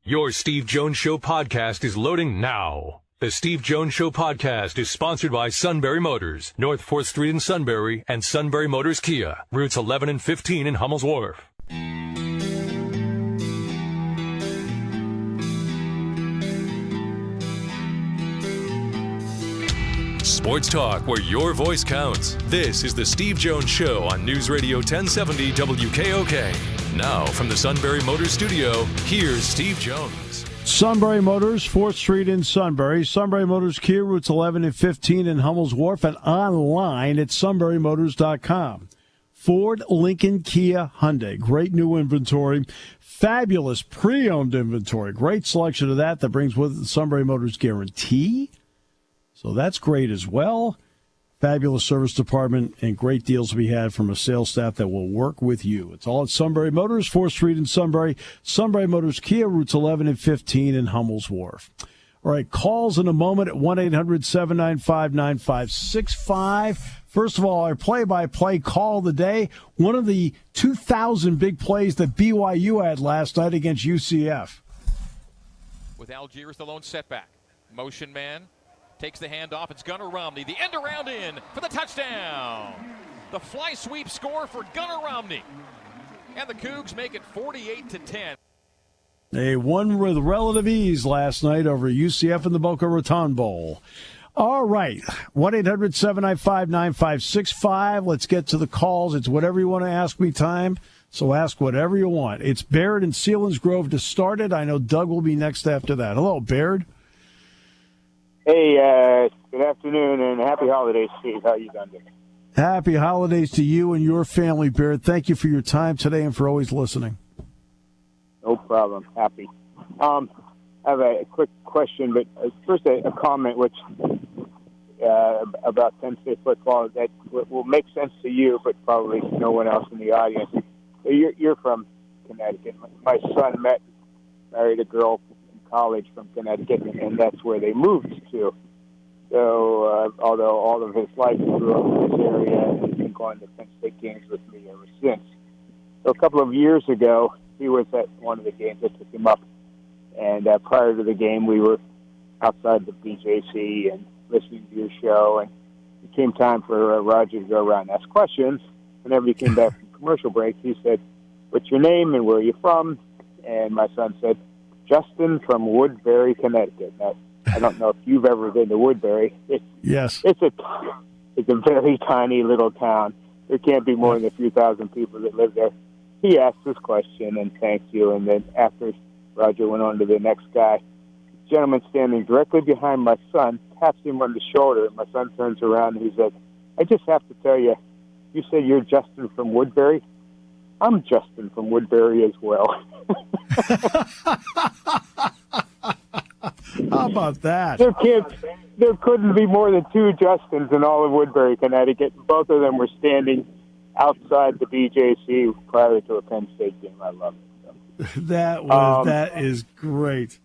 Your Steve Jones Show podcast is loading now. The Steve Jones Show podcast is sponsored by Sunbury Motors, North 4th Street in Sunbury, and Sunbury Motors Kia, routes 11 and 15 in Hummel's Wharf. Sports talk where your voice counts. This is the Steve Jones Show on News Radio 1070 WKOK. Now, from the Sunbury Motors studio, here's Steve Jones. Sunbury Motors, 4th Street in Sunbury. Sunbury Motors Kia, routes 11 and 15 in Hummel's Wharf, and online at sunburymotors.com. Ford, Lincoln, Kia, Hyundai. Great new inventory. Fabulous pre-owned inventory. Great selection of that brings with it the Sunbury Motors guarantee. So that's great as well. Fabulous service department and great deals to be had from a sales staff that will work with you. It's all at Sunbury Motors, 4th Street in Sunbury. Sunbury Motors Kia, routes 11 and 15 in Hummel's Wharf. All right, calls in a moment at 1-800-795-9565. First of all, our play-by-play call of the day, one of the 2,000 big plays that BYU had last night against UCF. With Algiers the lone setback. Motion man. Takes the handoff. It's Gunnar Romney. The end around in for the touchdown. The fly sweep score for Gunnar Romney. And the Cougs make it 48-10. They won with relative ease last night over UCF in the Boca Raton Bowl. All right. 1-800-795-9565. Let's get to the calls. It's whatever you want to ask me time. So ask whatever you want. It's Baird and Selinsgrove to start it. I know Doug will be next after that. Hello, Baird. Hey, good afternoon and happy holidays, Steve. How you doing? Happy holidays to you and your family, Baird. Thank you for your time today and for always listening. No problem. Happy. I have a quick question, but first a comment which about Penn State football that will make sense to you, but probably no one else in the audience. You're from Connecticut. My son married a girl college from Connecticut, and that's where they moved to. So, although all of his life he grew up in this area and he's been going to Penn State games with me ever since. So a couple of years ago, he was at one of the games. I took him up, and prior to the game, we were outside the BJC and listening to your show, and it came time for Roger to go around and ask questions. Whenever he came back from commercial break, he said, "What's your name and where are you from?" And my son said, "Justin from Woodbury, Connecticut." Now, I don't know if you've ever been to Woodbury. Yes. It's a very tiny little town. There can't be more than a few thousand people that live there. He asked this question and thanked you, and then after Roger went on to the next guy, the gentleman standing directly behind my son taps him on the shoulder, and my son turns around and he said, "I just have to tell you, you say you're Justin from Woodbury? I'm Justin from Woodbury as well." How about that? There couldn't be more than two Justins in all of Woodbury, Connecticut. Both of them were standing outside the BJC prior to a Penn State game. I love it. So. That is great.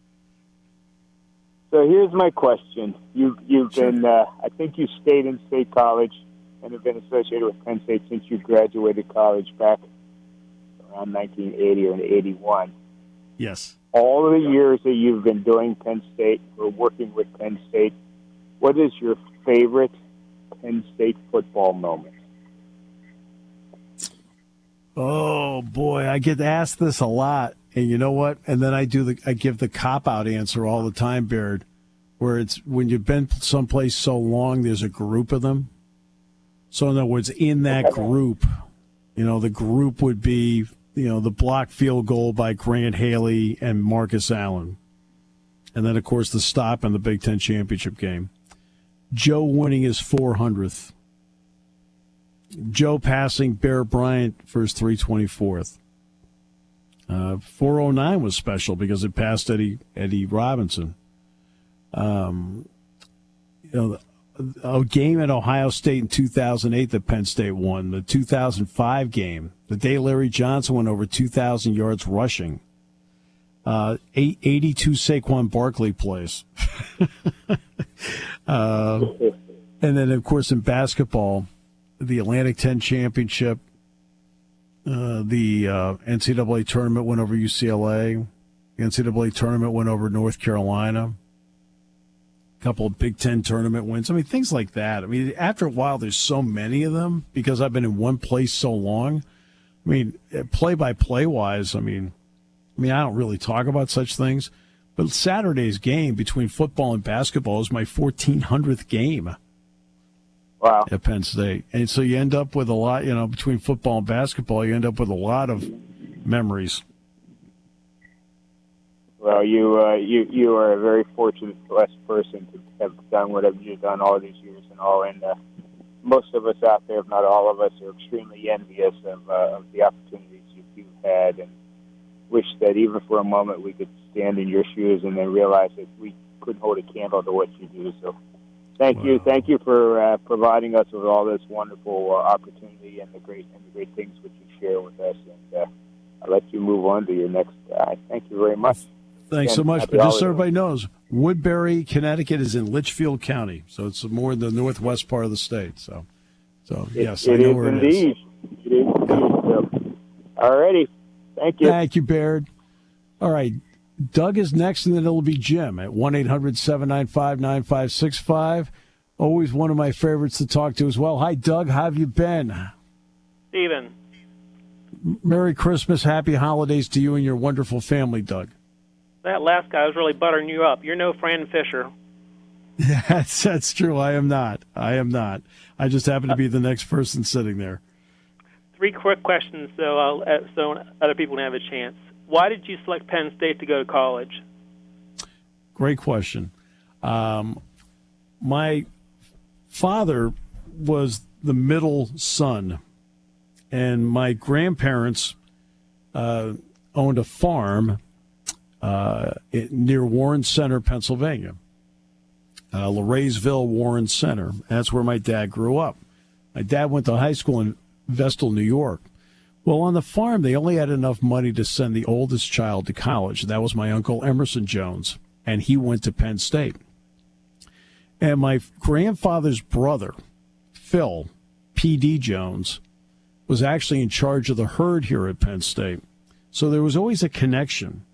So here's my question. You've been, I think you stayed in State College and have been associated with Penn State since you graduated college back around 1980 or 81. Yes. All of the years that you've been doing Penn State or working with Penn State, what is your favorite Penn State football moment? Oh, boy, I get asked this a lot. And you know what? And then I give the cop-out answer all the time, Baird, where it's when you've been someplace so long, there's a group of them. So in other words, in that group, the group would be, the block field goal by Grant Haley and Marcus Allen. And then, of course, the stop in the Big Ten championship game. Joe winning his 400th. Joe passing Bear Bryant for his 324th. 409 was special because it passed Eddie Robinson. A game at Ohio State in 2008 that Penn State won. The 2005 game, the day Larry Johnson went over 2,000 yards rushing. 82 Saquon Barkley plays. And then, of course, in basketball, the Atlantic 10 championship, the NCAA tournament went over UCLA. The NCAA tournament went over North Carolina. A couple of Big Ten tournament wins. I mean, things like that. I mean, after a while, there's so many of them because I've been in one place so long. I mean, play-by-play wise, I mean, I don't really talk about such things. But Saturday's game between football and basketball is my 1,400th game. Wow. At Penn State. And so you end up with a lot, between football and basketball, you end up with a lot of memories. Well, you are a very fortunate, blessed person to have done whatever you've done all these years and all. And most of us out there, if not all of us, are extremely envious of the opportunities you've had, and wish that even for a moment we could stand in your shoes and then realize that we couldn't hold a candle to what you do. So thank you for providing us with all this wonderful opportunity and the great things which you share with us. And I'll let you move on to your next guy. Thank you very much. Thanks so much. But just so everybody knows, Woodbury, Connecticut is in Litchfield County, so it's more in the northwest part of the state. So yes, I know where it is. It is indeed. So, all righty. Thank you. Thank you, Baird. All right. Doug is next, and then it'll be Jim at 1-800-795-9565. Always one of my favorites to talk to as well. Hi, Doug. How have you been? Steven. Merry Christmas. Happy holidays to you and your wonderful family, Doug. That last guy was really buttering you up. You're no Fran Fisher. That's true. I am not. I just happen to be the next person sitting there. 3 quick questions, so other people can have a chance. Why did you select Penn State to go to college? Great question. My father was the middle son, and my grandparents owned a farm near Warren Center, Pennsylvania. Laraysville, Warren Center. That's where my dad grew up. My dad went to high school in Vestal, New York. Well, on the farm, they only had enough money to send the oldest child to college. That was my uncle Emerson Jones, and he went to Penn State. And my grandfather's brother, Phil P.D. Jones, was actually in charge of the herd here at Penn State. So there was always a connection.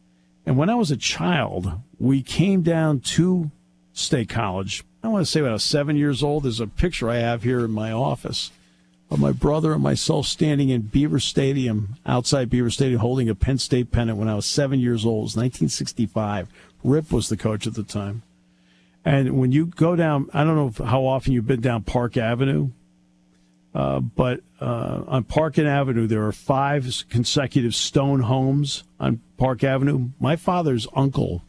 And when I was a child, we came down to State College. I want to say when I was 7 years old. There's a picture I have here in my office of my brother and myself standing in Beaver Stadium, outside Beaver Stadium, holding a Penn State pennant when I was 7 years old. It was 1965. Rip was the coach at the time. And when you go down, I don't know how often you've been down Park Avenue, but on Park Avenue, there are 5 consecutive stone homes on Park Avenue. My father's uncle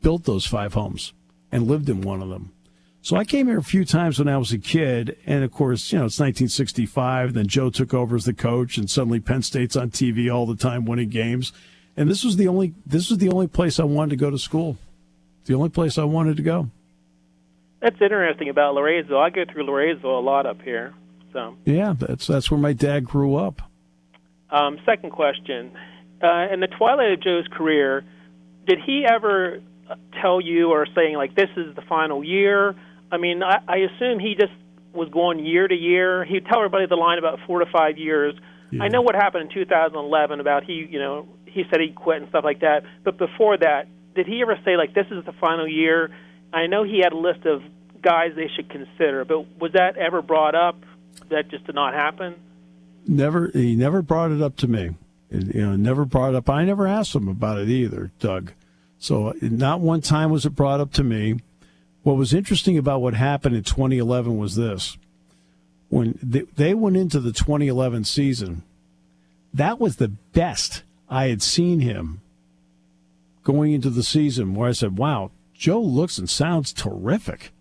built those 5 homes and lived in one of them. So I came here a few times when I was a kid, and of course, it's 1965. Then Joe took over as the coach, and suddenly Penn State's on TV all the time, winning games. And this was the only place I wanted to go to school. The only place I wanted to go. That's interesting about Laraysville. I go through Laraysville a lot up here. So yeah, that's where my dad grew up. Second question: in the twilight of Joe's career, did he ever tell you or saying like this is the final year? I mean, I assume he just was going year to year. He'd tell everybody the line about 4 to 5 years. Yeah. I know what happened in 2011 about he said he'd quit and stuff like that. But before that, did he ever say like this is the final year? I know he had a list of guys they should consider, but was that ever brought up? That just did not happen? Never. He never brought it up to me. Never brought it up. I never asked him about it either, Doug. So not one time was it brought up to me. What was interesting about what happened in 2011 was this. When they went into the 2011 season, that was the best I had seen him going into the season, where I said, wow, Joe looks and sounds terrific.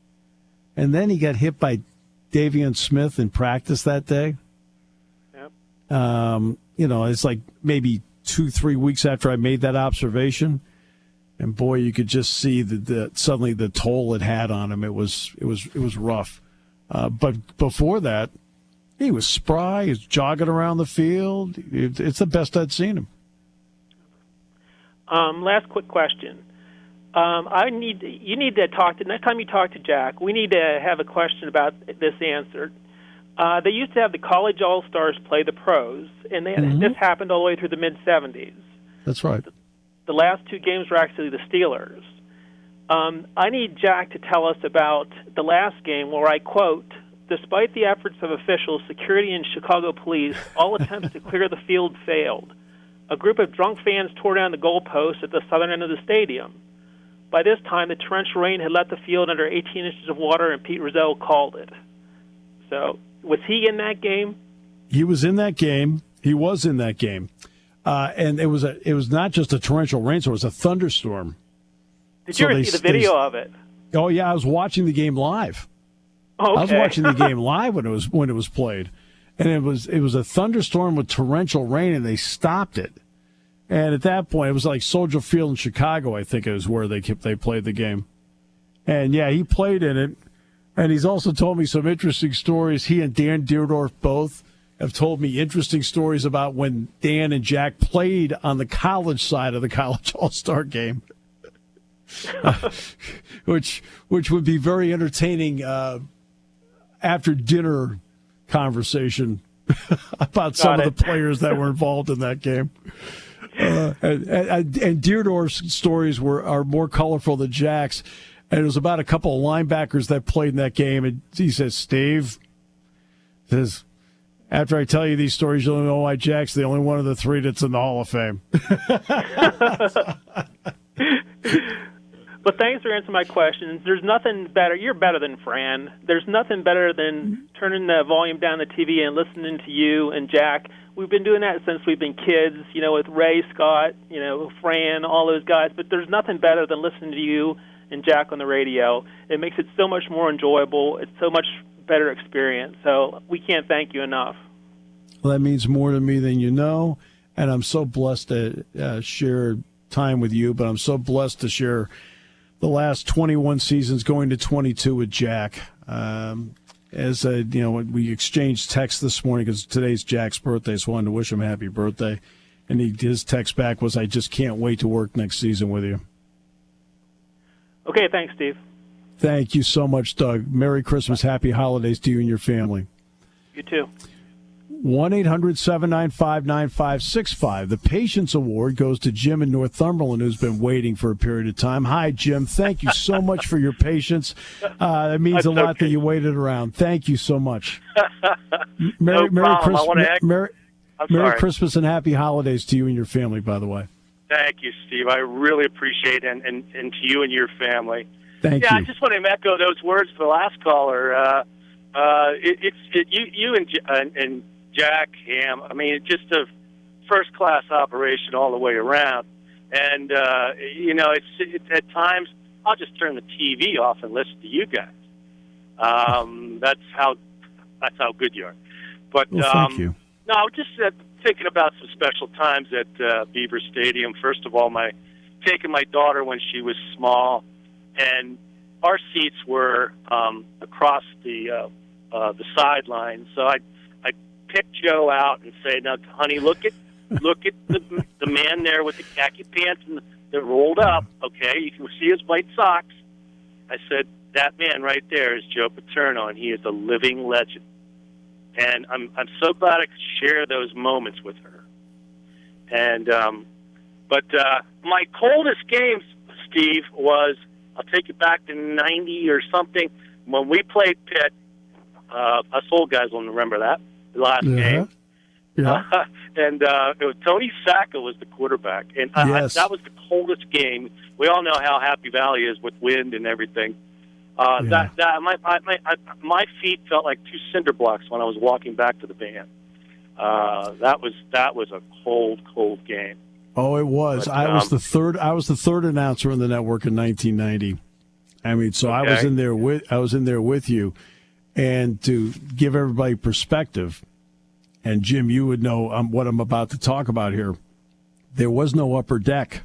And then he got hit by Davion Smith in practice that day. Yep. It's like maybe 2-3 weeks after I made that observation. And boy, you could just see that suddenly the toll it had on him. It was rough. But before that, he was spry. He was jogging around the field. It's the best I'd seen him. Last quick question. You need to talk to next time you talk to Jack. We need to have a question about this answered. They used to have the college all-stars play the pros, and this happened all the way through the mid-'70s. That's right. the last two games were actually the Steelers. I need Jack to tell us about the last game where I quote, "Despite the efforts of officials, security, and Chicago police, all attempts to clear the field failed. A group of drunk fans tore down the goalposts at the southern end of the stadium. By this time, the torrential rain had left the field under 18 inches of water, and Pete Rozelle called it." So, was he in that game? He was in that game. He was in that game. And it was not just a torrential rainstorm, it was a thunderstorm. Did you ever see the video of it? Oh, yeah, I was watching the game live. Oh, okay. I was watching the game live when it was played. And it was a thunderstorm with torrential rain, and they stopped it. And at that point, it was like Soldier Field in Chicago, I think it was where they played the game. And, yeah, he played in it. And he's also told me some interesting stories. He and Dan Dierdorf both have told me interesting stories about when Dan and Jack played on the college side of the college all-star game, which would be very entertaining after dinner conversation about some of the players that were involved in that game. And Dierdorf's stories are more colorful than Jack's. And it was about a couple of linebackers that played in that game. And he says, "Steve, says, after I tell you these stories, you'll know why Jack's the only one of the three that's in the Hall of Fame." Well, thanks for answering my questions. There's nothing better. You're better than Fran. There's nothing better than turning the volume down the TV and listening to you and Jack. We've been doing that since we've been kids, with Ray, Scott, Fran, all those guys. But there's nothing better than listening to you and Jack on the radio. It makes it so much more enjoyable. It's so much better experience. So we can't thank you enough. Well, that means more to me than you know, and I'm so blessed to share time with you, but I'm so blessed to share the last 21 seasons going to 22 with Jack. We exchanged texts this morning because today's Jack's birthday, so I wanted to wish him happy birthday. And his text back was, "I just can't wait to work next season with you." Okay, thanks, Steve. Thank you so much, Doug. Merry Christmas, happy holidays to you and your family. You too. 1-800-795-9565. The Patience Award goes to Jim in Northumberland, who's been waiting for a period of time. Hi, Jim. Thank you so much for your patience. It means a lot that you waited around. Thank you so much. Merry Christmas and happy holidays to you and your family, by the way. Thank you, Steve. I really appreciate it, and to you and your family. Thank you. Yeah, I just want to echo those words for the last caller. You and Jack Ham. I mean, it's just a first-class operation all the way around. And it's at times I'll just turn the TV off and listen to you guys. That's how good you are. But thank you. No, just thinking about some special times at Beaver Stadium. First of all, taking my daughter when she was small, and our seats were across the sideline. So I pick Joe out and say, "Now, honey, look at the man there with the khaki pants and they're rolled up. Okay, you can see his white socks." I said, "That man right there is Joe Paterno, and he is a living legend." And I'm so glad I could share those moments with her. And but my coldest game, Steve, was, I'll take you back to 90 or something, when we played Pitt. Us old guys will remember that, the last game. Yeah. And it was Tony Sacco was the quarterback. And yes. That was the coldest game. We all know how Happy Valley is with wind and everything. My feet felt like two cinder blocks when I was walking back to the van. That was a cold game. Oh, it was. But, I was the third announcer in the network in 1990. I mean, so okay. I was in there with you, and to give everybody perspective. And Jim, you would know what I'm about to talk about here. There was no upper deck.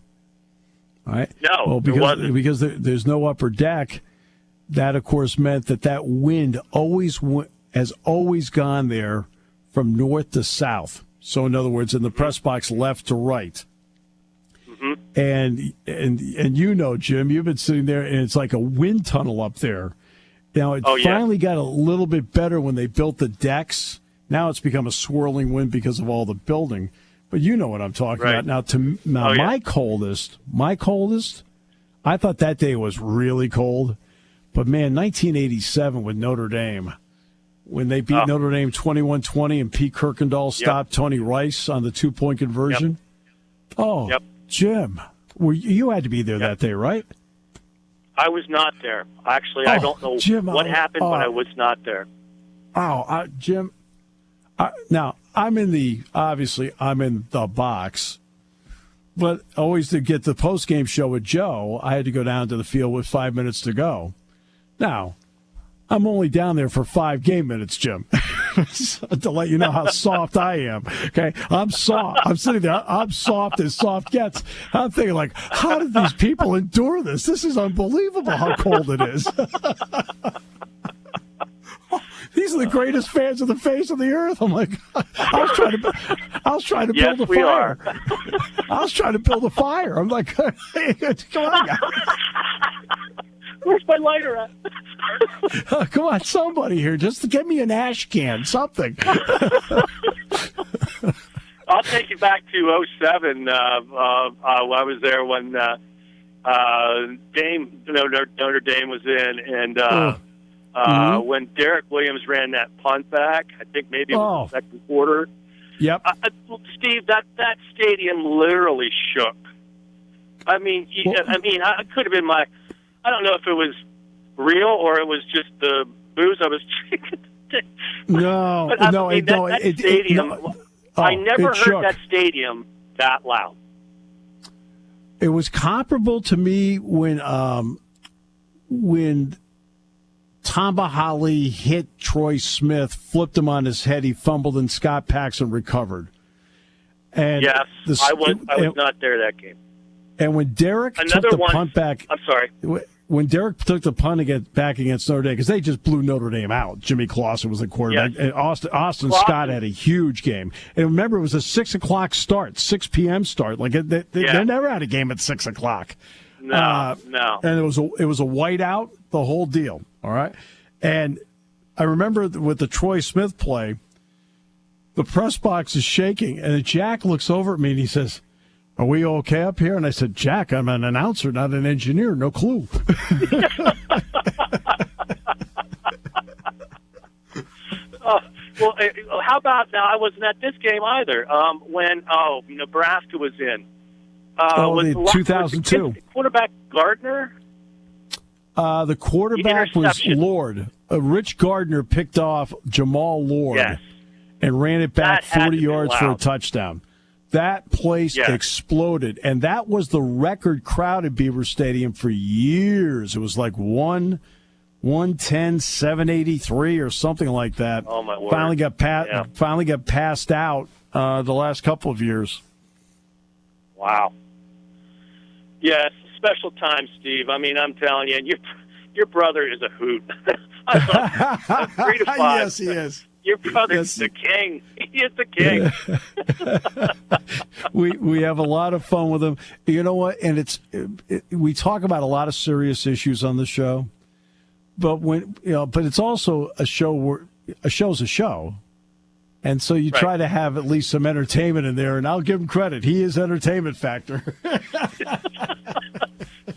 All right. No, there wasn't. Because there's no upper deck. That, of course, meant that wind has always gone there from north to south. So, in other words, in the press box, left to right. Mm-hmm. And Jim, you've been sitting there, and it's like a wind tunnel up there. Now, it finally got a little bit better when they built the decks. Now it's become a swirling wind because of all the building. but you know what I'm talking Right. about. Now, my coldest, I thought that day was really cold. But, man, 1987 with Notre Dame, when they beat Notre Dame 21-20 and Pete Kirkendall stopped Tony Rice on the 2-point conversion. Yep. Oh, Jim, you had to be there that day, right? I was not there. Actually, I don't know Jim, what happened, but I was not there. Jim, now, I'm in the box. But always to get the post-game show with Joe, I had to go down to the field with 5 minutes to go. Now, I'm only down there for 5 game minutes, Jim, to let you know how soft I am. Okay, I'm soft. I'm sitting there. I'm soft as soft gets. I'm thinking, like, how did these people endure this? This is unbelievable how cold it is. These are the greatest fans of the face of the earth. I'm like, I was trying to build a fire. I was trying to build a fire. I'm like, come on, guys. Where's my lighter at? Come on, somebody here, just to get me an ash can, something. I'll take you back to 07. I was there when Notre Dame was in, and when Derek Williams ran that punt back, I think maybe it was the second quarter. Yep. Steve, that stadium literally shook. I mean, I could have been I don't know if it was real or it was just the booze I was drinking. That stadium. I never heard that stadium that loud. It was comparable to me when Tamba Hali hit Troy Smith, flipped him on his head. He fumbled, and Scott Paxson recovered. And yes, I was not there that game. And when Derek took the punt back, I'm sorry. When Derek took the punt back against Notre Dame, because they just blew Notre Dame out. Jimmy Clausen was the quarterback. Yes. And Austin Scott had a huge game. And remember, it was a 6 o'clock start, 6 p.m. start. Like they never had a game at 6 o'clock. No. And it was a whiteout, the whole deal. All right. And I remember with the Troy Smith play, the press box is shaking, and Jack looks over at me and he says, "Are we okay up here?" And I said, "Jack, I'm an announcer, not an engineer. No clue." Well, how about now? I wasn't at this game either. When Nebraska was in. The 2002 was the quarterback Gardner. The quarterback was Lord. Rich Gardner picked off Jamal Lord and ran it back 40 yards for a touchdown. That place exploded, and that was the record crowd at Beaver Stadium for years. It was like 110, 783 or something like that. Oh, my word. Finally got passed out the last couple of years. Wow. Yeah, it's a special time, Steve. I mean, I'm telling you, your brother is a hoot. 3 to 5. Yes, he is. Your brother's the king. He is the king. We have a lot of fun with him. You know what? And we talk about a lot of serious issues on the show, but but it's also a show where a show's a show, and so you try to have at least some entertainment in there. And I'll give him credit; he is entertainment factor.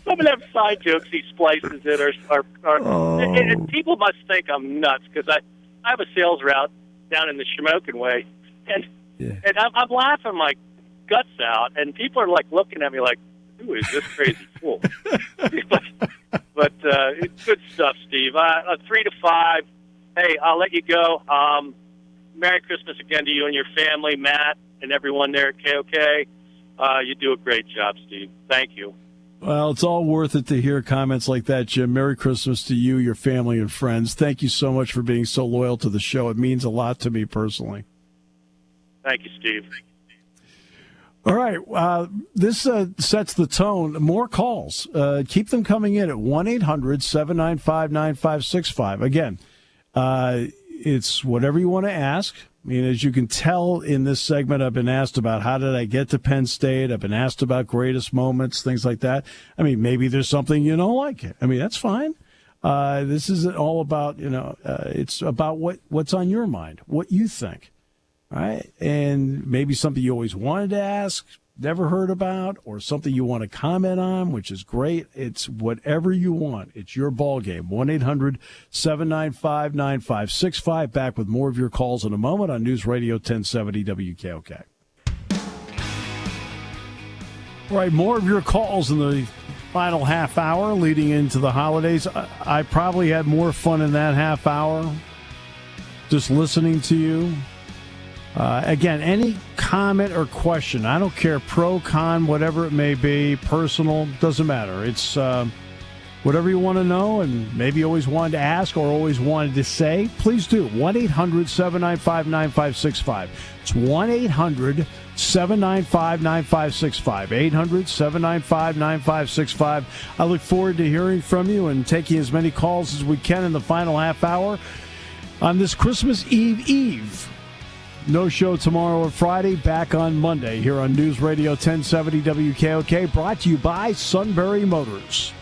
Some of them side jokes he splices in and people must think I'm nuts because I have a sales route down in the Shamokin way, and I'm laughing my guts out, and people are like looking at me like, "Who is this crazy fool?" but it's good stuff, Steve. 3 to 5. Hey, I'll let you go. Merry Christmas again to you and your family, Matt, and everyone there at KOK. You do a great job, Steve. Thank you. Well, it's all worth it to hear comments like that, Jim. Merry Christmas to you, your family, and friends. Thank you so much for being so loyal to the show. It means a lot to me personally. Thank you, Steve. All right. This sets the tone. More calls. Keep them coming in at 1-800-795-9565. Again, it's whatever you want to ask. I mean, as you can tell in this segment, I've been asked about how did I get to Penn State. I've been asked about greatest moments, things like that. I mean, maybe there's something you don't like. I mean, that's fine. This isn't all about, it's about what's on your mind, what you think. right? And maybe something you always wanted to ask, never heard about, or something you want to comment on, which is great. It's whatever you want. It's your ball game. 1-800-795-9565. Back with more of your calls in a moment on News Radio 1070 WKOK. All right, more of your calls in the final half hour leading into the holidays. I probably had more fun in that half hour just listening to you. Again, any comment or question, I don't care, pro, con, whatever it may be, personal, doesn't matter. It's whatever you want to know and maybe always wanted to ask or always wanted to say, please do. 1-800-795-9565. It's 1-800-795-9565. 800-795-9565. I look forward to hearing from you and taking as many calls as we can in the final half hour on this Christmas Eve. No show tomorrow or Friday. Back on Monday here on News Radio 1070 WKOK. Brought to you by Sunbury Motors.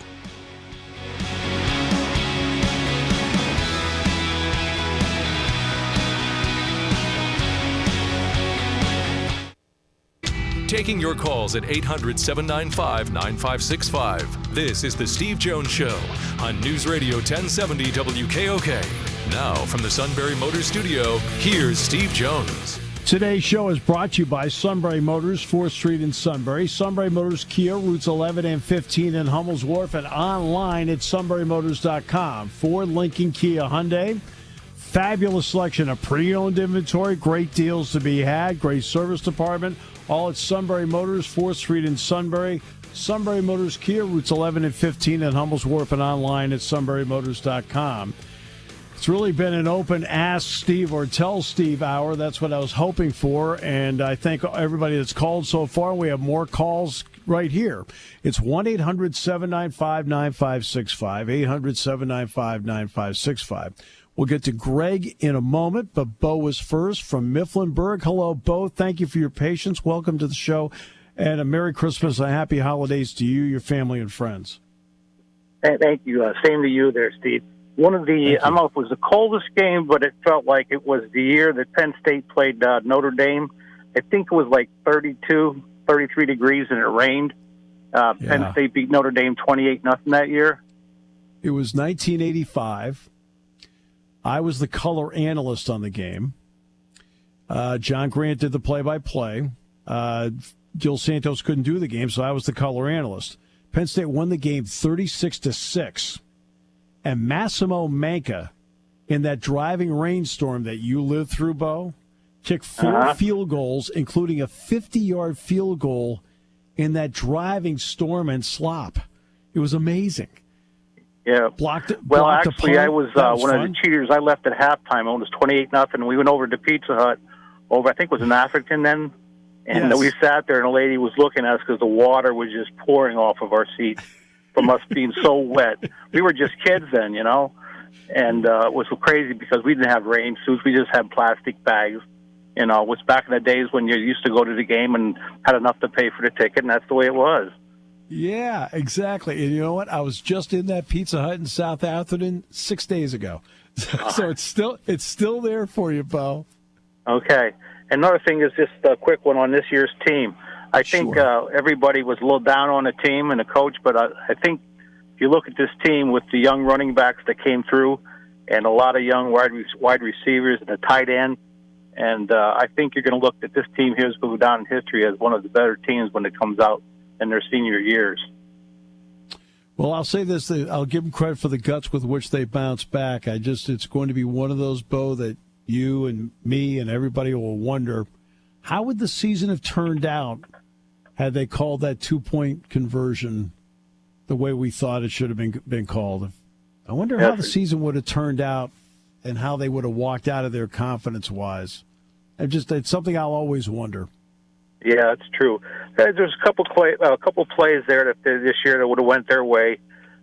Taking your calls at 800-795-9565. This is The Steve Jones Show on News Radio 1070 WKOK. Now, from the Sunbury Motors studio, here's Steve Jones. Today's show is brought to you by Sunbury Motors, 4th Street in Sunbury. Sunbury Motors Kia, routes 11 and 15 in Hummel's Wharf, and online at sunburymotors.com. Ford, Lincoln, Kia, Hyundai. Fabulous selection of pre-owned inventory. Great deals to be had. Great service department. All at Sunbury Motors, 4th Street in Sunbury. Sunbury Motors Kia, routes 11 and 15 in Hummel's Wharf, and online at sunburymotors.com. It's really been an open Ask Steve or Tell Steve hour. That's what I was hoping for, and I thank everybody that's called so far. We have more calls right here. It's 1-800-795-9565, 800-795-9565. We'll get to Greg in a moment, but Bo is first from Mifflinburg. Hello, Bo. Thank you for your patience. Welcome to the show, and a Merry Christmas and Happy Holidays to you, your family, and friends. Thank you. Same to you there, Steve. One of the, I don't know if it was the coldest game, but it felt like it was the year that Penn State played Notre Dame. I think it was like 32, 33 degrees, and it rained. Penn State beat Notre Dame 28-0 that year. It was 1985. I was the color analyst on the game. John Grant did the play-by-play. Gil Santos couldn't do the game, so I was the color analyst. Penn State won the game 36-6. And Massimo Manca, in that driving rainstorm that you lived through, Bo, kicked 4 field goals, including a 50-yard field goal in that driving storm and slop. It was amazing. Yeah. Well, actually, I was one of the cheaters. I left at halftime. It was 28-0. We went over to Pizza Hut over, I think it was in Atherton then. And we sat there, and a lady was looking at us because the water was just pouring off of our seats from us being so wet. We were just kids then, you know. And it was so crazy because we didn't have rain suits. We just had plastic bags. You know, it was back in the days when you used to go to the game and had enough to pay for the ticket, and that's the way it was. Yeah, exactly. And you know what? I was just in that Pizza Hut in South Atherton 6 days ago. So it's still there for you, Bo. Okay. Another thing is just a quick one on this year's team. I think everybody was a little down on the team and the coach, but I think if you look at this team with the young running backs that came through and a lot of young wide receivers and a tight end, and I think you're going to look at this team here is going to go down in history as one of the better teams when it comes out in their senior years. Well, I'll say this. I'll give them credit for the guts with which they bounce back. It's going to be one of those, Bo, that you and me and everybody will wonder, how would the season have turned out had they called that 2-point conversion the way we thought it should have been called? I wonder how the season would have turned out and how they would have walked out of there confidence-wise. It's something I'll always wonder. Yeah, it's true. There's a couple plays there that this year that would have went their way,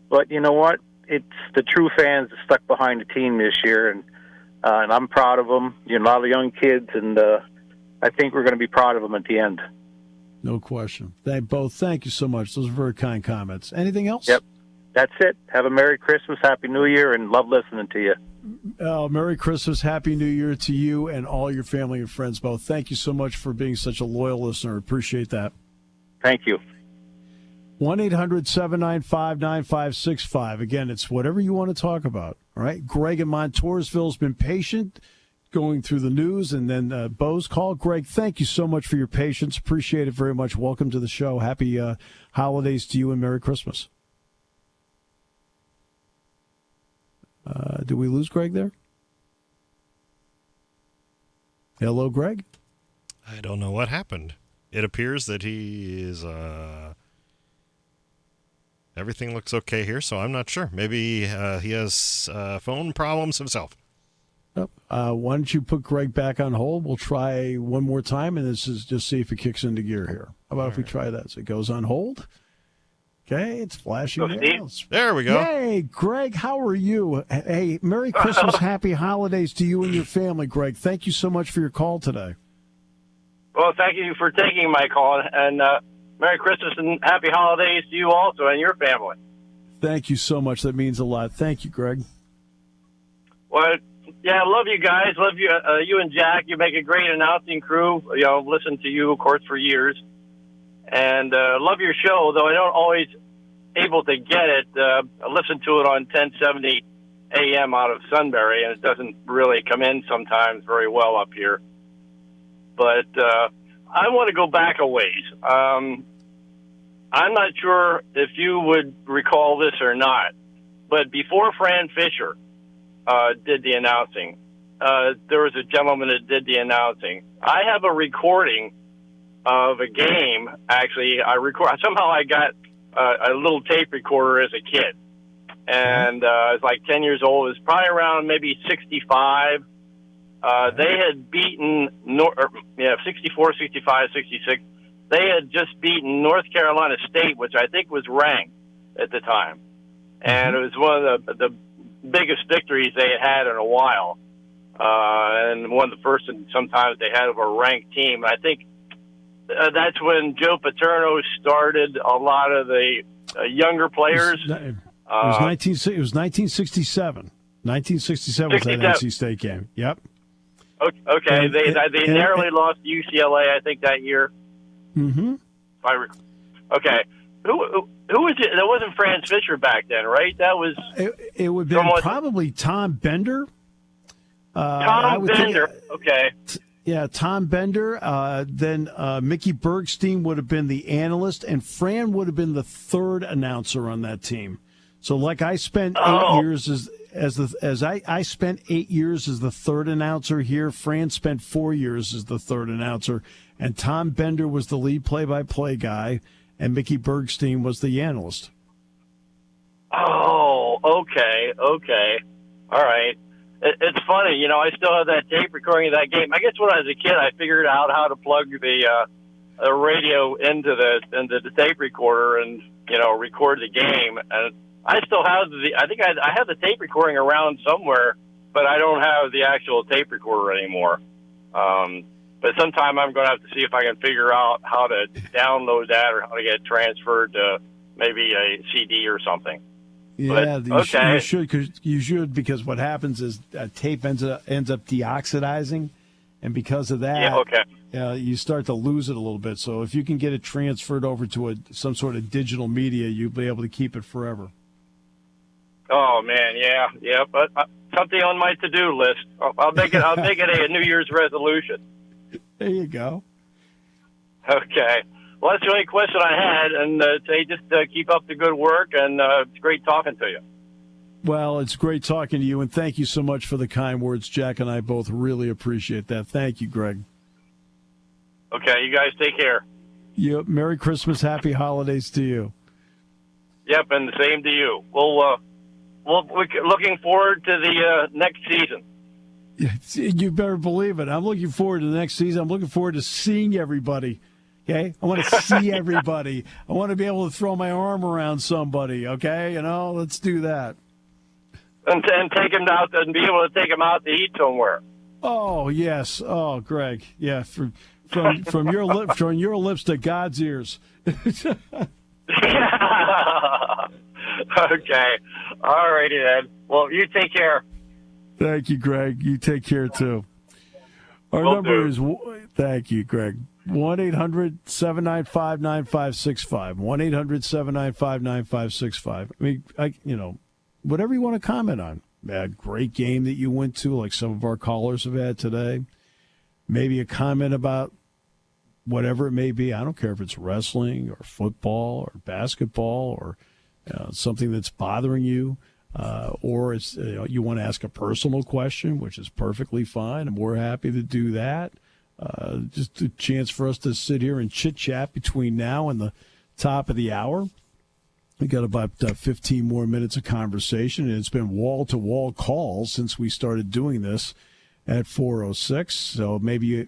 but you know what? It's the true fans that stuck behind the team this year, and I'm proud of them. You know, a lot of young kids, and I think we're going to be proud of them at the end. No question. Thank you so much. Those are very kind comments. Anything else? Yep. That's it. Have a Merry Christmas, Happy New Year, and love listening to you. Merry Christmas, Happy New Year to you and all your family and friends both. Thank you so much for being such a loyal listener. Appreciate that. Thank you. 1-800-795-9565. Again, it's whatever you want to talk about. All right. Greg in Montoursville has been patient going through the news, and then Bo's call. Greg, thank you so much for your patience. Appreciate it very much. Welcome to the show. Happy holidays to you and Merry Christmas. Did we lose Greg there? Hello, Greg? I don't know what happened. It appears that he is... everything looks okay here, so I'm not sure. Maybe he has phone problems himself. Why don't you put Greg back on hold? We'll try one more time, and this is just see if it kicks into gear here. How about if we try that? So it goes on hold. Okay, it's flashing now. There we go. Hey, Greg, how are you? Hey, Merry Christmas, Happy Holidays to you and your family, Greg. Thank you so much for your call today. Well, thank you for taking my call, and Merry Christmas and Happy Holidays to you also and your family. Thank you so much. That means a lot. Thank you, Greg. Well, yeah, I love you guys. Love you, you and Jack. You make a great announcing crew. You know, listened to you, of course, for years. And love your show, though I don't always able to get it. I listen to it on 1070 AM out of Sunbury, and it doesn't really come in sometimes very well up here. But I want to go back a ways. I'm not sure if you would recall this or not, but before Fran Fisher did the announcing, there was a gentleman that did the announcing. I have a recording of a game. Actually, somehow I got a little tape recorder as a kid, and I was like 10 years old. It was probably around maybe 65. They had beaten 64, 65, 66. They had just beaten North Carolina State, which I think was ranked at the time, and it was one of the biggest victories they had in a while, and one of the first and sometimes they had of a ranked team. I think that's when Joe Paterno started a lot of the younger players. It was 1967. 1967 was that NC State game. Yep. Okay, they narrowly lost to UCLA, I think, that year. Mm-hmm. Okay. Who was it? That wasn't Franz Fisher back then, right? That was... It would have been probably Tom Bender. Tom Bender, okay. Yeah, Tom Bender. Then Mickey Bergstein would have been the analyst, and Fran would have been the third announcer on that team. So, like, I spent 8 years I spent 8 years as the third announcer here. Fran spent 4 years as the third announcer, and Tom Bender was the lead play-by-play guy, and Mickey Bergstein was the analyst. Oh, okay. All right. It's funny, you know, I still have that tape recording of that game. I guess when I was a kid, I figured out how to plug the radio into the tape recorder and, you know, record the game. And I still have I have the tape recording around somewhere, but I don't have the actual tape recorder anymore. But sometime I'm going to have to see if I can figure out how to download that or how to get it transferred to maybe a CD or something. Yeah, you should because what happens is tape ends up deoxidizing, and because of that, you start to lose it a little bit. So if you can get it transferred over to some sort of digital media, you'll be able to keep it forever. Oh man, yeah, but something on my to-do list. I'll make it a New Year's resolution. There you go. Okay. Well, that's the only question I had, and say just keep up the good work, and it's great talking to you. Well, it's great talking to you, and thank you so much for the kind words. Jack and I both really appreciate that. Thank you, Greg. Okay, you guys take care. Merry Christmas, Happy Holidays to you. Yep, and the same to you. We're looking forward to the next season. You better believe it. I'm looking forward to the next season. I'm looking forward to seeing everybody. Okay, I want to see everybody. I want to be able to throw my arm around somebody. Okay, let's do that. And take him out and be able to take him out to eat somewhere. Oh yes. Oh, Greg. Yeah. From your lips to God's ears. Okay. All righty then. Well, you take care. Thank you, Greg. You take care, too. Our number is, thank you, Greg, 1-800-795-9565. 1-800-795-9565. I mean, whatever you want to comment on. A great game that you went to, like some of our callers have had today. Maybe a comment about whatever it may be. I don't care if it's wrestling or football or basketball or something that's bothering you. Or it's you want to ask a personal question, which is perfectly fine, and we're happy to do that. Just a chance for us to sit here and chit-chat between now and the top of the hour. We got about 15 more minutes of conversation, and it's been wall-to-wall calls since we started doing this at 4:06. So maybe you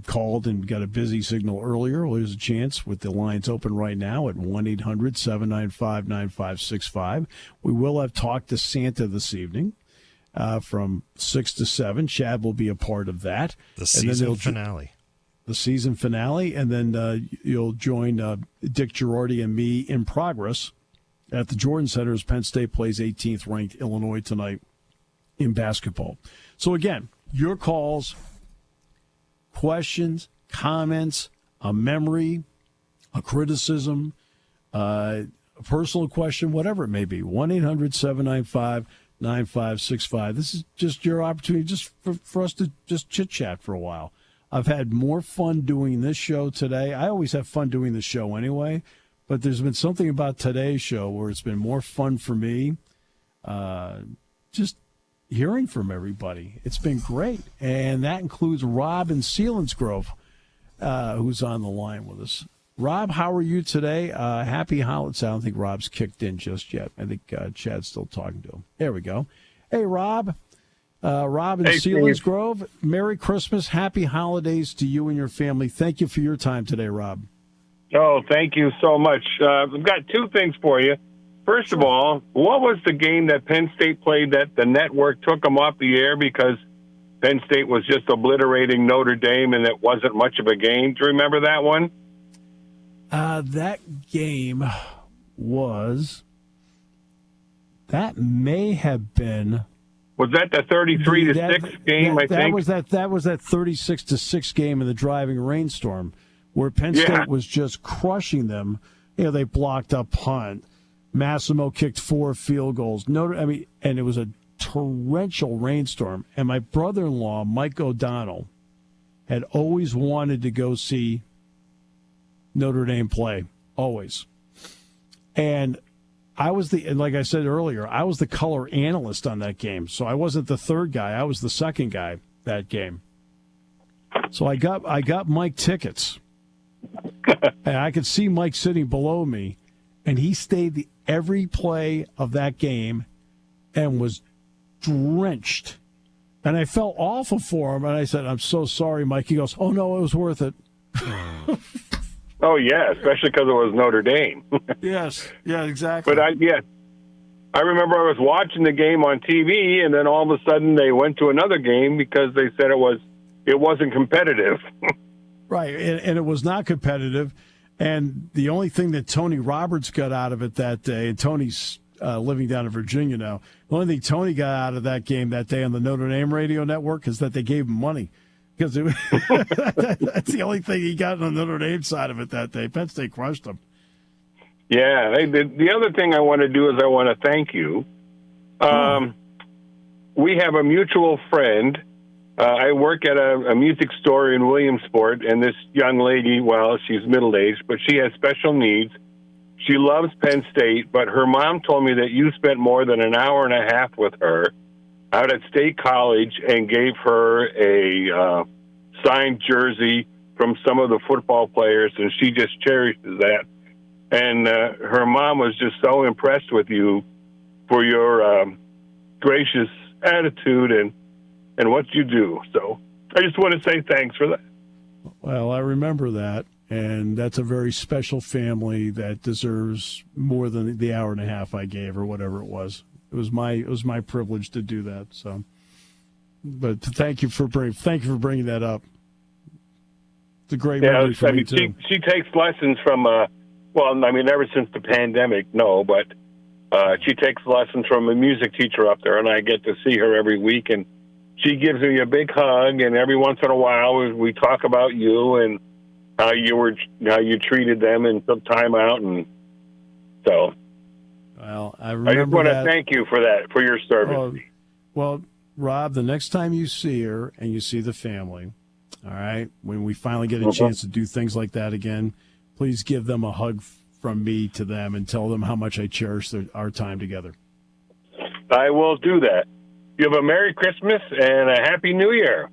called and got a busy signal earlier. Well, there's a chance with the lines open right now at 1-800-795-9565. We will have Talk to Santa this evening from 6 to 7. Chad will be a part of that. The season finale. The season finale, and then you'll join Dick Girardi and me in progress at the Jordan Center as Penn State plays 18th-ranked Illinois tonight in basketball. So, again, your calls, questions, comments, a memory, a criticism, a personal question, whatever it may be, 1-800-795-9565. This is just your opportunity just for us to just chit-chat for a while. I've had more fun doing this show today. I always have fun doing the show anyway, but there's been something about today's show where it's been more fun for me. Just hearing from everybody. It's been great. And that includes Rob in Selinsgrove, who's on the line with us. Rob, how are you today? Happy holidays. I don't think Rob's kicked in just yet. I think Chad's still talking to him. There we go. Hey, Rob. Rob in Selinsgrove, Merry Christmas. Happy holidays to you and your family. Thank you for your time today, Rob. Oh, thank you so much. I've got two things for you. First of all, what was the game that Penn State played that the network took them off the air because Penn State was just obliterating Notre Dame and it wasn't much of a game? Do you remember that one? That game was... That may have been... Was that the 33-6 game? I think that was that 36-6 game in the driving rainstorm, where Penn State was just crushing them. They blocked a punt. Massimo kicked 4 field goals. And it was a torrential rainstorm. And my brother-in-law, Mike O'Donnell, had always wanted to go see Notre Dame play, always. And like I said earlier, I was the color analyst on that game. So I wasn't the third guy. I was the second guy that game. So I got Mike tickets. And I could see Mike sitting below me. And he stayed every play of that game and was drenched. And I felt awful for him. And I said, I'm so sorry, Mike. He goes, oh, no, it was worth it. Oh, yeah, especially because it was Notre Dame. Yes, yeah, exactly. But I remember I was watching the game on TV, and then all of a sudden they went to another game because they said it wasn't competitive. Right, and it was not competitive. And the only thing that Tony Roberts got out of it that day, and Tony's living down in Virginia now, the only thing Tony got out of that game that day on the Notre Dame radio network is that they gave him money. Because that's the only thing he got on the Notre Dame side of it that day. Penn State crushed them. Yeah. The other thing I want to do is I want to thank you. We have a mutual friend. I work at a music store in Williamsport, and this young lady, well, she's middle-aged, but she has special needs. She loves Penn State, but her mom told me that you spent more than an hour and a half with her out at State College and gave her a signed jersey from some of the football players, and she just cherishes that. And her mom was just so impressed with you for your gracious attitude and what you do. So I just want to say thanks for that. Well, I remember that, and that's a very special family that deserves more than the hour and a half I gave or whatever it was. It was my privilege to do that. So, but thank you for bringing that up. It's a great memory for me too. She takes lessons from ever since the pandemic. No, but She takes lessons from a music teacher up there, and I get to see her every week. And she gives me a big hug, and every once in a while we talk about you and how you treated them and took time out, and so. Well, I just want to thank you for that, for your service. Well, Rob, the next time you see her and you see the family, all right, when we finally get a chance to do things like that again, please give them a hug from me to them and tell them how much I cherish our time together. I will do that. You have a Merry Christmas and a Happy New Year.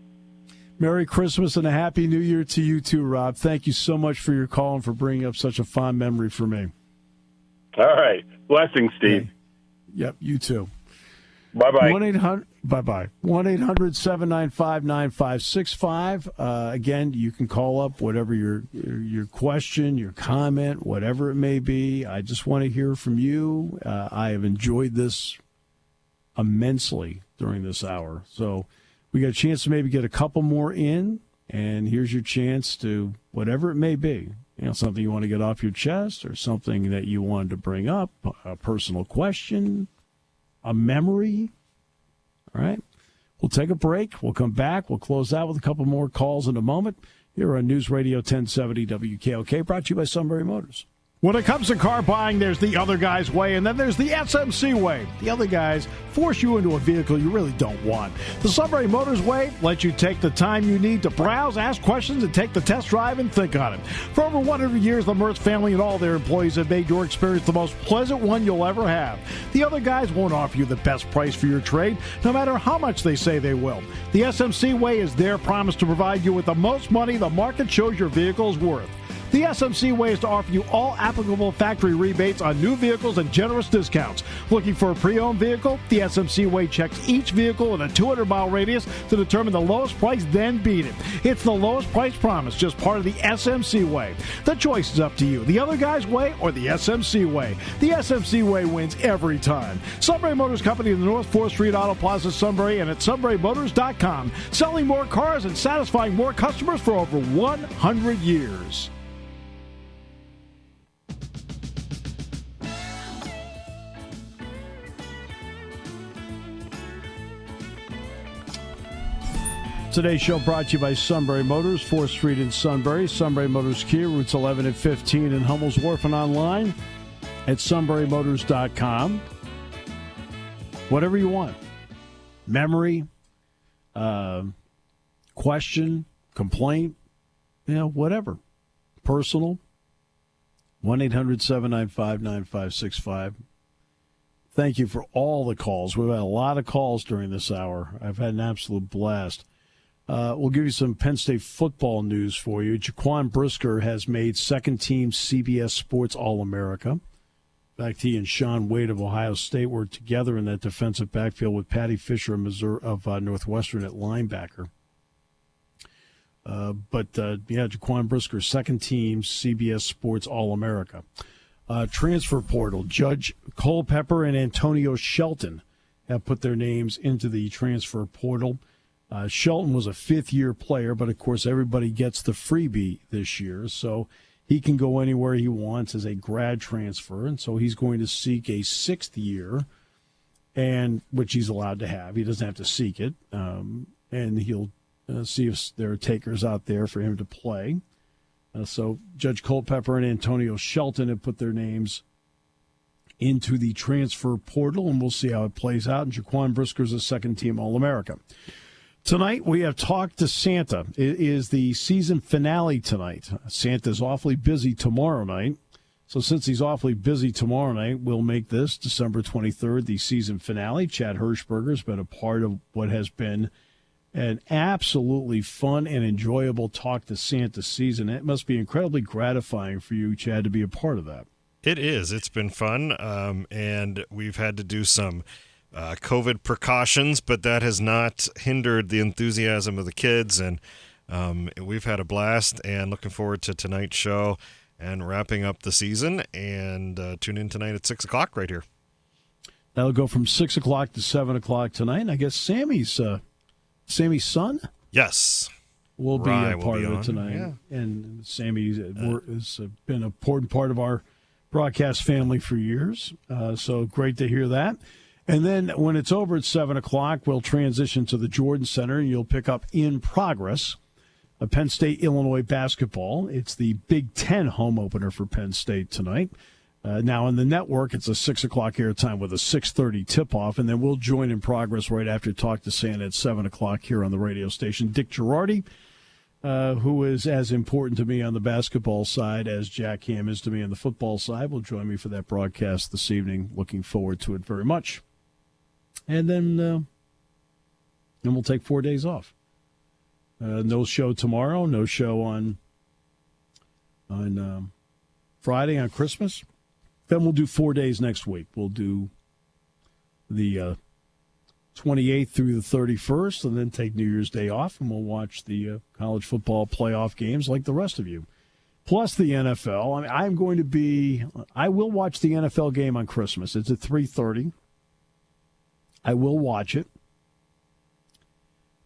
Merry Christmas and a Happy New Year to you too, Rob. Thank you so much for your call and for bringing up such a fond memory for me. All right. Blessings, Steve. Okay. Yep, you too. Bye-bye. 1-800-795-9565. Again, you can call up whatever your question, your comment, whatever it may be. I just want to hear from you. I have enjoyed this immensely during this hour. So we got a chance to maybe get a couple more in, and here's your chance to, whatever it may be, something you want to get off your chest or something that you wanted to bring up, a personal question, a memory. All right. We'll take a break. We'll come back. We'll close out with a couple more calls in a moment here on News Radio 1070 WKOK, brought to you by Sunbury Motors. When it comes to car buying, there's the other guy's way, and then there's the SMC way. The other guys force you into a vehicle you really don't want. The Sunbury Motors way lets you take the time you need to browse, ask questions, and take the test drive and think on it. For over 100 years, the Mertz family and all their employees have made your experience the most pleasant one you'll ever have. The other guys won't offer you the best price for your trade, no matter how much they say they will. The SMC way is their promise to provide you with the most money the market shows your vehicle is worth. The SMC way is to offer you all applicable factory rebates on new vehicles and generous discounts. Looking for a pre-owned vehicle? The SMC way checks each vehicle in a 200-mile radius to determine the lowest price, then beat it. It's the lowest price promise, just part of the SMC way. The choice is up to you, the other guy's way or the SMC way. The SMC way wins every time. Sunbury Motors Company in the North 4th Street Auto Plaza, Sunbury, and at sunburymotors.com. Selling more cars and satisfying more customers for over 100 years. Today's show brought to you by Sunbury Motors, 4th Street in Sunbury. Sunbury Motors Kia, routes 11 and 15 in Hummel's Wharf, and online at sunburymotors.com. Whatever you want. Memory, question, complaint, whatever. Personal. 1-800-795-9565. Thank you for all the calls. We've had a lot of calls during this hour. I've had an absolute blast. We'll give you some Penn State football news for you. Jaquan Brisker has made second-team CBS Sports All-America. In fact, he and Sean Wade of Ohio State were together in that defensive backfield with Patty Fisher of Northwestern at linebacker. Jaquan Brisker, second-team CBS Sports All-America. Transfer portal, Judge Culpepper and Antonio Shelton have put their names into the transfer portal. Shelton was a fifth-year player, but, of course, everybody gets the freebie this year, so he can go anywhere he wants as a grad transfer, and so he's going to seek a sixth year, and which he's allowed to have. He doesn't have to seek it, and he'll see if there are takers out there for him to play. So Judge Culpepper and Antonio Shelton have put their names into the transfer portal, and we'll see how it plays out, and Jaquan Brisker's a second-team All-America. Tonight, we have Talk to Santa. It is the season finale tonight. Santa's awfully busy tomorrow night. So since he's awfully busy tomorrow night, we'll make this December 23rd the season finale. Chad Hirschberger has been a part of what has been an absolutely fun and enjoyable Talk to Santa season. It must be incredibly gratifying for you, Chad, to be a part of that. It is. It's been fun, and we've had to do some COVID precautions, but that has not hindered the enthusiasm of the kids, and we've had a blast, and looking forward to tonight's show and wrapping up the season, and tune in tonight at 6 o'clock right here. That'll go from 6 o'clock to 7 o'clock tonight, and I guess Sammy's son? Yes. Will be a part of it tonight, yeah. And Sammy has been an important part of our broadcast family for years. So great to hear that. And then when it's over at 7 o'clock, we'll transition to the Jordan Center, and you'll pick up In Progress, Penn State, Illinois basketball. It's the Big Ten home opener for Penn State tonight. Now on the network, it's a 6 o'clock airtime with a 6:30 tip-off, and then we'll join In Progress right after Talk to Santa at 7 o'clock here on the radio station. Dick Girardi, who is as important to me on the basketball side as Jack Ham is to me on the football side, will join me for that broadcast this evening. Looking forward to it very much. And then we'll take 4 days off. No show tomorrow, no show on Friday on Christmas. Then we'll do 4 days next week. We'll do the 28th through the 31st, and then take New Year's Day off, and we'll watch the college football playoff games like the rest of you. Plus the NFL. I mean, I will watch the NFL game on Christmas. It's at 3:30. I will watch it.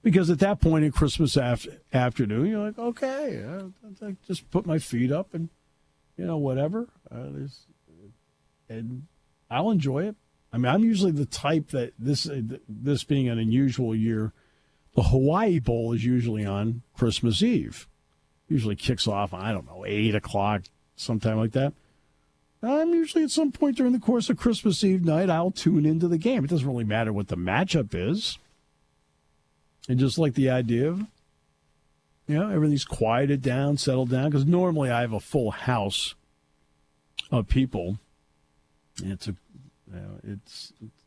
Because at that point in Christmas afternoon, you're like, okay, I just put my feet up and, whatever. And I'll enjoy it. I mean, I'm usually the type that this being an unusual year, the Hawaii Bowl is usually on Christmas Eve. Usually kicks off, 8 o'clock, sometime like that. I'm usually at some point during the course of Christmas Eve night, I'll tune into the game. It doesn't really matter what the matchup is. And just like the idea of, everything's quieted down, settled down, because normally I have a full house of people. It's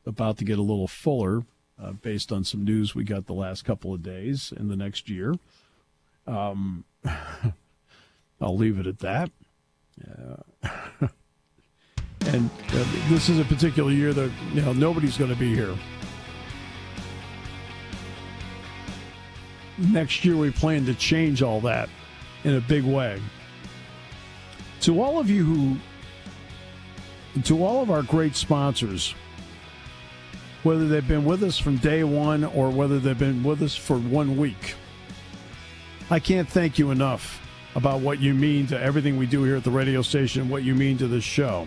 about to get a little fuller based on some news we got the last couple of days in the next year. I'll leave it at that. And this is a particular year that nobody's going to be here. Next year we plan to change all that in a big way. To all of you to all of our great sponsors, whether they've been with us from day one or whether they've been with us for 1 week, I can't thank you enough about what you mean to everything we do here at the radio station and what you mean to this show.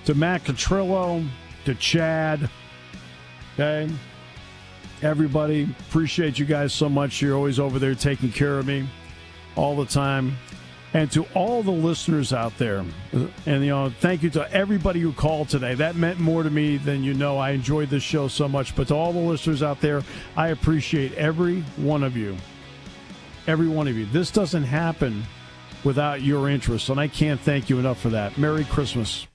To Matt Catrillo, to Chad, okay? Everybody, appreciate you guys so much. You're always over there taking care of me all the time. And to all the listeners out there, and thank you to everybody who called today. That meant more to me than you know. I enjoyed this show so much. But to all the listeners out there, I appreciate every one of you. Every one of you. This doesn't happen without your interest, and I can't thank you enough for that. Merry Christmas.